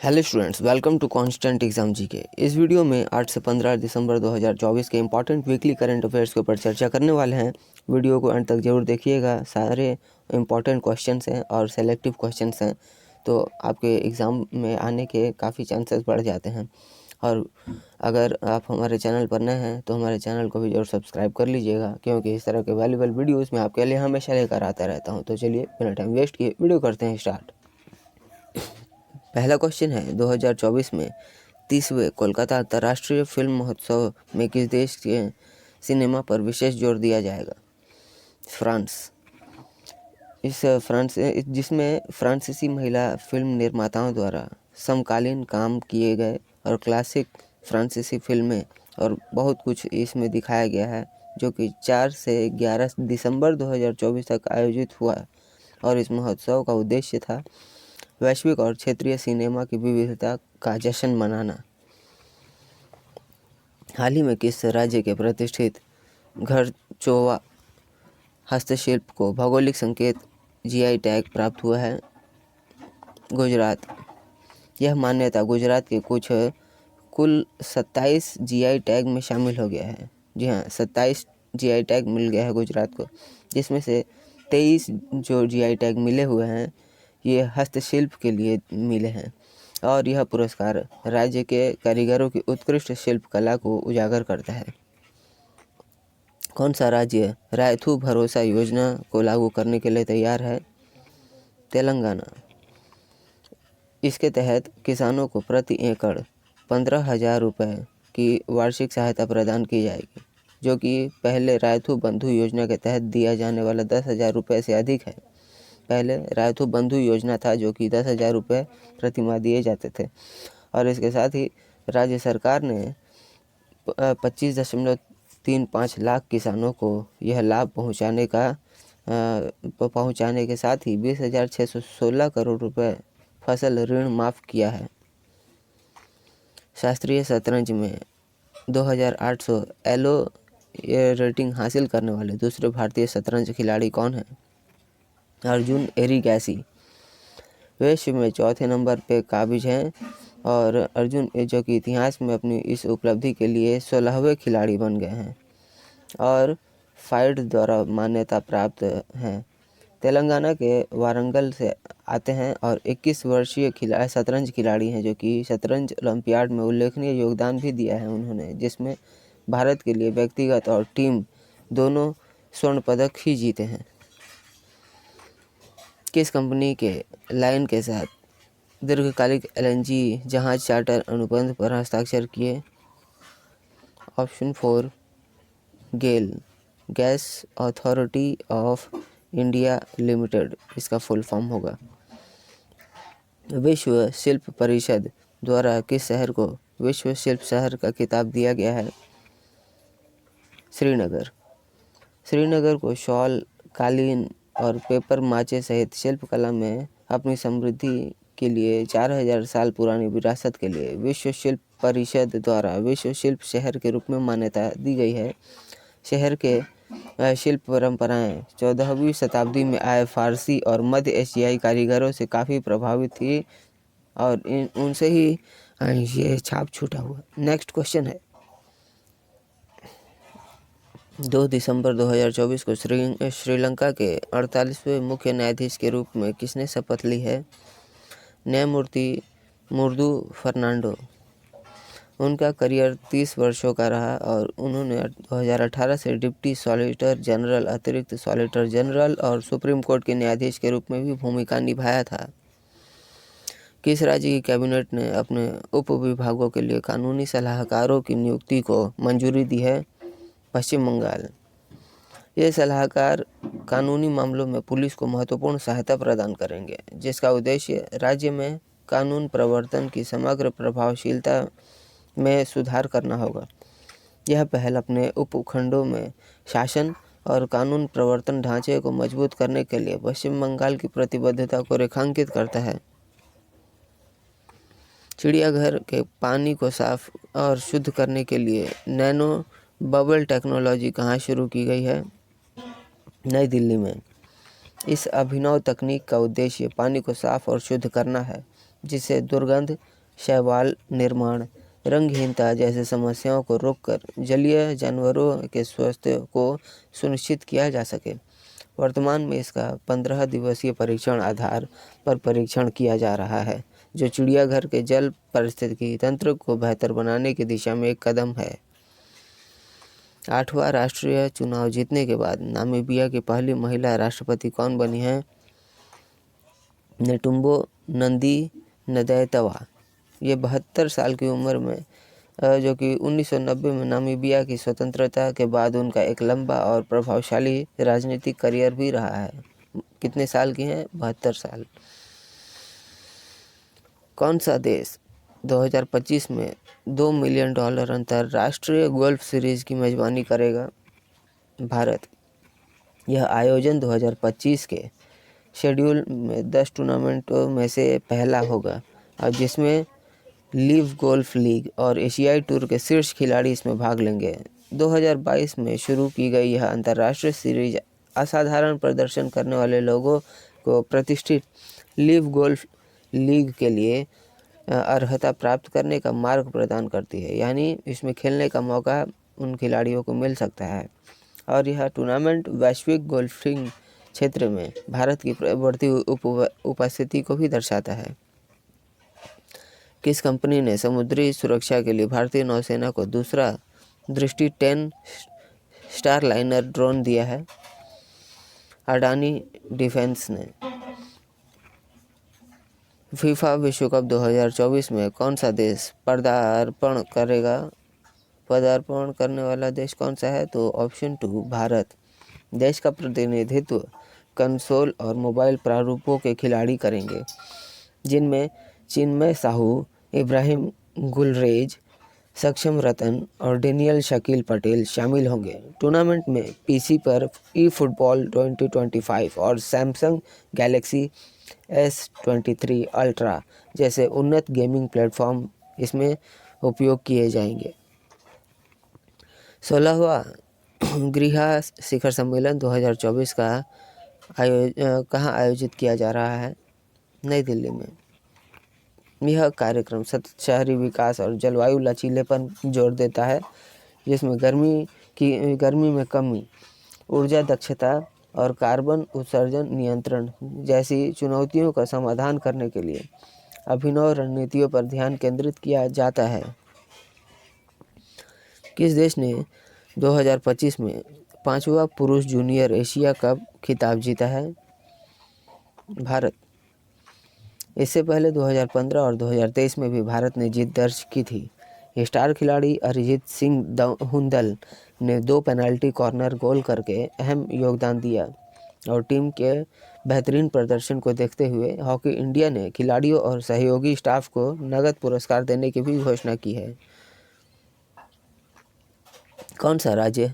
Hello students, welcome to constant exam GK. इस video में 8 से 15 दिसंबर 2024 के इंपॉर्टेंट वीकली करंट अफेयर्स के ऊपर चर्चा करने वाले हैं। वीडियो को अंत तक जरूर देखिएगा। सारे इंपॉर्टेंट क्वेश्चंस हैं और सेलेक्टिव क्वेश्चंस हैं, तो आपके एग्ज़ाम में आने के काफ़ी चांसेस बढ़ जाते हैं। और अगर आप हमारे चैनल पर नए हैं तो हमारे चैनल को भी जरूर सब्सक्राइब कर लीजिएगा, क्योंकि इस तरह के वैल्यूबल वीडियोज़ मैं आपके लिए हमेशा लेकर आता रहता हूँ। तो चलिए बिना टाइम वेस्ट किए वीडियो करते हैं स्टार्ट। पहला क्वेश्चन है, 2024 में 30वें कोलकाता अंतर्राष्ट्रीय फिल्म महोत्सव में किस देश के सिनेमा पर विशेष जोर दिया जाएगा? फ्रांस। जिसमें फ्रांसीसी महिला फिल्म निर्माताओं द्वारा समकालीन काम किए गए और क्लासिक फ्रांसीसी फिल्में और बहुत कुछ इसमें दिखाया गया है, जो कि 4 से 11 दिसंबर 2024 तक आयोजित हुआ। और इस महोत्सव का उद्देश्य था वैश्विक और क्षेत्रीय सिनेमा की विविधता का जश्न मनाना। हाल ही में किस राज्य के प्रतिष्ठित घरचोवा हस्तशिल्प को भौगोलिक संकेत जीआई टैग प्राप्त हुआ है? गुजरात। यह मान्यता गुजरात के कुल 27 जीआई टैग में शामिल हो गया है। जी हाँ, 27 जीआई टैग मिल गया है गुजरात को, जिसमें से 23 जो जीआई टैग मिले हुए हैं ये हस्तशिल्प के लिए मिले हैं। और यह पुरस्कार राज्य के कारीगरों की उत्कृष्ट शिल्प कला को उजागर करता है। कौन सा राज्य रायथू भरोसा योजना को लागू करने के लिए तैयार है? तेलंगाना। इसके तहत किसानों को प्रति एकड़ 15,000 रुपये की वार्षिक सहायता प्रदान की जाएगी, जो कि पहले रायथू बंधु योजना के तहत दिया जाने वाला 10,000 रुपये से अधिक है। पहले रायथू बंधु योजना था, जो कि 10,000 रुपये प्रति माह दिए जाते थे। और इसके साथ ही राज्य सरकार ने 25.35 लाख किसानों को यह लाभ पहुंचाने के साथ ही 20,616 करोड़ रुपए फसल ऋण माफ़ किया है। शास्त्रीय शतरंज में 2,800 एलो रेटिंग हासिल करने वाले दूसरे भारतीय शतरंज खिलाड़ी कौन हैं? अर्जुन एरिगैसी। विश्व में चौथे नंबर पे काबिज हैं और अर्जुन, जो कि इतिहास में अपनी इस उपलब्धि के लिए 16वें खिलाड़ी बन गए हैं और फाइड द्वारा मान्यता प्राप्त हैं। तेलंगाना के वारंगल से आते हैं और 21 वर्षीय शतरंज खिलाड़ी हैं, जो कि शतरंज ओलंपियाड में उल्लेखनीय योगदान भी दिया है उन्होंने, जिसमें भारत के लिए व्यक्तिगत और टीम दोनों स्वर्ण पदक ही जीते हैं। किस कंपनी के लाइन के साथ दीर्घकालिक एलएनजी जहाज चार्टर अनुबंध पर हस्ताक्षर किए? Option 4 GAIL, gas authority of India limited इसका फुल फॉर्म होगा। विश्व शिल्प परिषद द्वारा किस शहर को विश्व शिल्प शहर का खिताब दिया गया है? श्रीनगर। श्रीनगर को शॉल, कालीन और पेपर माचे सहित शिल्प कला में अपनी समृद्धि के लिए 4,000 साल पुरानी विरासत के लिए विश्व शिल्प परिषद द्वारा विश्व शिल्प शहर के रूप में मान्यता दी गई है। शहर के शिल्प परंपराएं 14वीं शताब्दी में आए फारसी और मध्य एशियाई कारीगरों से काफ़ी प्रभावित थी और उनसे ही ये छाप छूटा हुआ। नेक्स्ट क्वेश्चन है, 2 दिसंबर 2024 को श्रीलंका के 48वें मुख्य न्यायाधीश के रूप में किसने शपथ ली है? न्यायमूर्ति मुर्दू फर्नांडो। उनका करियर 30 वर्षों का रहा और उन्होंने 2018 से डिप्टी सॉलिसिटर जनरल, अतिरिक्त सॉलिसिटर जनरल और सुप्रीम कोर्ट के न्यायाधीश के रूप में भी भूमिका निभाया था। किस राज्य की कैबिनेट ने अपने उप विभागों के लिए कानूनी सलाहकारों की नियुक्ति को मंजूरी दी है? पश्चिम बंगाल। ये सलाहकार कानूनी मामलों में पुलिस को महत्वपूर्ण सहायता प्रदान करेंगे, जिसका उद्देश्य राज्य में कानून प्रवर्तन की समग्र प्रभावशीलता में सुधार करना होगा। यह पहल अपने उपखंडों में शासन और कानून प्रवर्तन ढांचे को मजबूत करने के लिए पश्चिम बंगाल की प्रतिबद्धता को रेखांकित करता है। चिड़ियाघर के पानी को साफ और शुद्ध करने के लिए नैनो बबल टेक्नोलॉजी कहाँ शुरू की गई है? नई दिल्ली में। इस अभिनव तकनीक का उद्देश्य पानी को साफ और शुद्ध करना है, जिससे दुर्गंध, शैवाल निर्माण, रंगहीनता जैसे समस्याओं को रोककर जलीय जानवरों के स्वास्थ्य को सुनिश्चित किया जा सके। वर्तमान में इसका 15 दिवसीय परीक्षण आधार पर परीक्षण किया जा रहा है, जो चिड़ियाघर के जल पारिस्थितिकी तंत्र को बेहतर बनाने की दिशा में एक कदम है। 8वां राष्ट्रीय चुनाव जीतने के बाद नामीबिया की पहली महिला राष्ट्रपति कौन बनी है? नेटुम्बो नंदी नदैतवा। ये 72 साल की उम्र में जो कि 1990 में नामीबिया की स्वतंत्रता के बाद उनका एक लंबा और प्रभावशाली राजनीतिक करियर भी रहा है। कितने साल की हैं? 72 साल। कौन सा देश 2025 में $2 मिलियन अंतर्राष्ट्रीय गोल्फ सीरीज की मेजबानी करेगा? भारत। यह आयोजन 2025 के शेड्यूल में 10 टूर्नामेंटों में से पहला होगा और जिसमें लीव गोल्फ लीग और एशियाई टूर के शीर्ष खिलाड़ी इसमें भाग लेंगे। 2022 में शुरू की गई यह अंतर्राष्ट्रीय सीरीज असाधारण प्रदर्शन करने वाले लोगों को प्रतिष्ठित लीव गोल्फ लीग के लिए अर्हता प्राप्त करने का मार्ग प्रदान करती है, यानी इसमें खेलने का मौका उन खिलाड़ियों को मिल सकता है। और यह टूर्नामेंट वैश्विक गोल्फिंग क्षेत्र में भारत की बढ़ती उपस्थिति को भी दर्शाता है। किस कंपनी ने समुद्री सुरक्षा के लिए भारतीय नौसेना को दूसरा दृष्टि 10 स्टारलाइनर ड्रोन दिया है? अडानी डिफेंस ने। फीफा विश्व कप 2024 में कौन सा देश पदार्पण करने वाला देश कौन सा है? तो ऑप्शन 2 भारत। देश का प्रतिनिधित्व कंसोल और मोबाइल प्रारूपों के खिलाड़ी करेंगे, जिनमें चिन्मय साहू, इब्राहिम गुलरेज, सक्षम रतन और डेनियल शकील पटेल शामिल होंगे। टूर्नामेंट में पीसी पर ई-फुटबॉल 2025 और सैमसंग गैलेक्सी S23 अल्ट्रा जैसे उन्नत गेमिंग प्लेटफॉर्म इसमें उपयोग किए जाएंगे। 16वां गृह शिखर सम्मेलन 2024 का कहाँ आयोजित किया जा रहा है? नई दिल्ली में। यह कार्यक्रम सतत शहरी विकास और जलवायु लचीलेपन जोर देता है, जिसमें गर्मी में कमी, ऊर्जा दक्षता और कार्बन उत्सर्जन नियंत्रण जैसी चुनौतियों का समाधान करने के लिए अभिनव रणनीतियों पर ध्यान केंद्रित किया जाता है। किस देश ने 2025 में 5वां पुरुष जूनियर एशिया कप खिताब जीता है? भारत। इससे पहले 2015 और 2023 में भी भारत ने जीत दर्ज की थी। स्टार खिलाड़ी अरिजीत सिंह हुंदल ने 2 पेनल्टी कॉर्नर गोल करके अहम योगदान दिया और टीम के बेहतरीन प्रदर्शन को देखते हुए हॉकी इंडिया ने खिलाड़ियों और सहयोगी स्टाफ को नगद पुरस्कार देने की भी घोषणा की है। कौन सा राज्य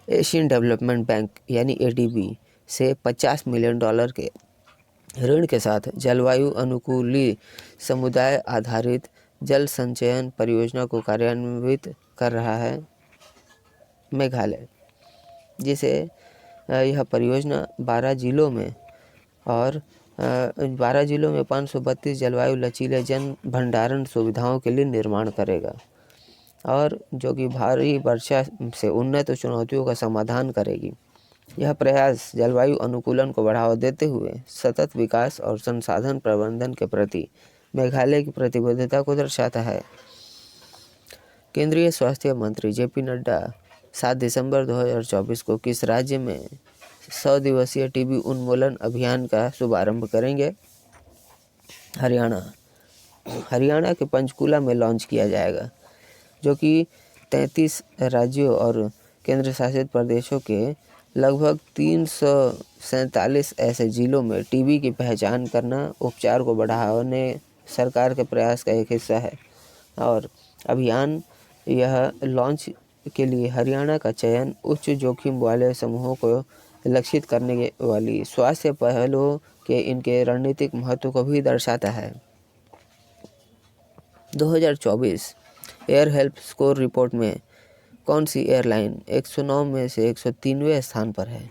एशियन डेवलपमेंट बैंक यानी ADB से $50 मिलियन के ऋण के साथ जलवायु अनुकूली समुदाय आधारित जल संचयन परियोजना को कार्यान्वित कर रहा है? मेघालय, जिसे यह परियोजना 12 जिलों में 532 जलवायु लचीले जन भंडारण सुविधाओं के लिए निर्माण करेगा और जो कि भारी वर्षा से उन्नत चुनौतियों का समाधान करेगी। यह प्रयास जलवायु अनुकूलन को बढ़ावा देते हुए सतत विकास और संसाधन प्रबंधन के प्रति मेघालय की प्रतिबद्धता को दर्शाता है। केंद्रीय स्वास्थ्य मंत्री JP नड्डा 7 दिसंबर 2024 को किस राज्य में 100 दिवसीय टीबी उन्मूलन अभियान का शुभारंभ करेंगे? हरियाणा के पंचकुला में लॉन्च किया जाएगा, जो कि 33 राज्यों और केंद्र शासित प्रदेशों के लगभग 347 ऐसे जिलों में टीबी की पहचान करना, उपचार को बढ़ाने सरकार के प्रयास का एक हिस्सा है। और अभियान यह लॉन्च के लिए हरियाणा का चयन उच्च जोखिम वाले समूहों को लक्षित करने वाली स्वास्थ्य पहलों के इनके रणनीतिक महत्व को भी दर्शाता है। 2024 एयर हेल्थ स्कोर रिपोर्ट में कौन सी एयरलाइन 109 में से 103वें स्थान पर है?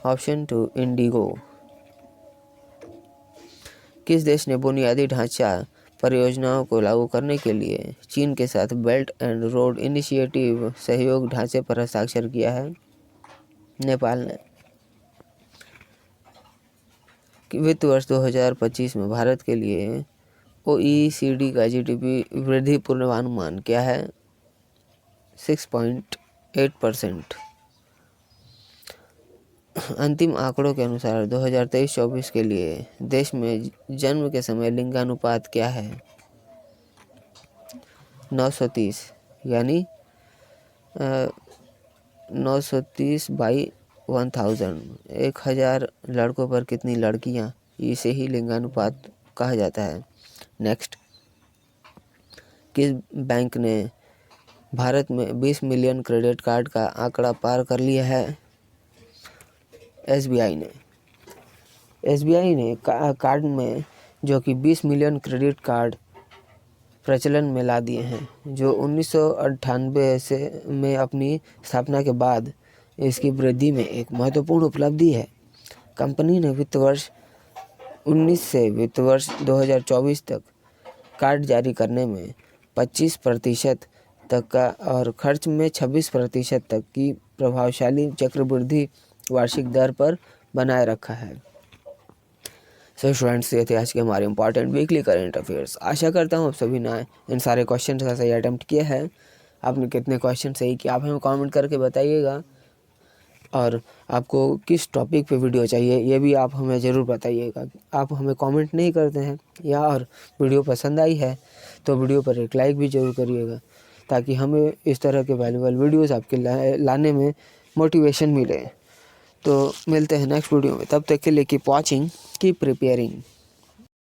Option 2 Indigo. किस देश ने बुनियादी ढांचा परियोजनाओं को लागू करने के लिए चीन के साथ बेल्ट एंड रोड इनिशिएटिव सहयोग ढांचे पर हस्ताक्षर किया है? नेपाल ने। वित्त वर्ष 2025 में भारत के लिए OECD का GDP वृद्धि पूर्वानुमान क्या है? 6.8%। अंतिम आंकड़ों के अनुसार 2023-24 के लिए देश में जन्म के समय लिंगानुपात क्या है? 930, यानी 930/1000। 1000 लड़कों पर कितनी लड़कियां, इसे ही लिंगानुपात कहा जाता है। नेक्स्ट, किस बैंक ने भारत में 20 मिलियन क्रेडिट कार्ड का आंकड़ा पार कर लिया है? SBI ने। SBI ने कार्ड में जो कि 20 मिलियन क्रेडिट कार्ड प्रचलन में ला दिए हैं, जो 1998 में अपनी स्थापना के बाद इसकी वृद्धि में एक महत्वपूर्ण उपलब्धि है। कंपनी ने वित्त वर्ष 19 से वित्त वर्ष 2024 तक कार्ड जारी करने में 25% तक का और खर्च में 26% तक की प्रभावशाली चक्रवृद्धि वार्षिक दर पर बनाए रखा है। सो स्टूडेंट्स, ये थे आज के हमारे इंपॉर्टेंट वीकली करेंट अफेयर्स। आशा करता हूँ आप सभी ने इन सारे क्वेश्चन का सही अटेम्प्ट किया है। आपने कितने क्वेश्चन सही किया आप हमें कमेंट करके बताइएगा, और आपको किस टॉपिक पे वीडियो चाहिए ये भी आप हमें ज़रूर बताइएगा। आप हमें कमेंट नहीं करते हैं, या और वीडियो पसंद आई है तो वीडियो पर एक लाइक भी ज़रूर करिएगा, ताकि हमें इस तरह के वैल्यूएबल वीडियोस आपके लाने में मोटिवेशन मिले। तो मिलते हैं नेक्स्ट वीडियो में, तब तक के लिए कीप वॉचिंग, कीप प्रिपेयरिंग।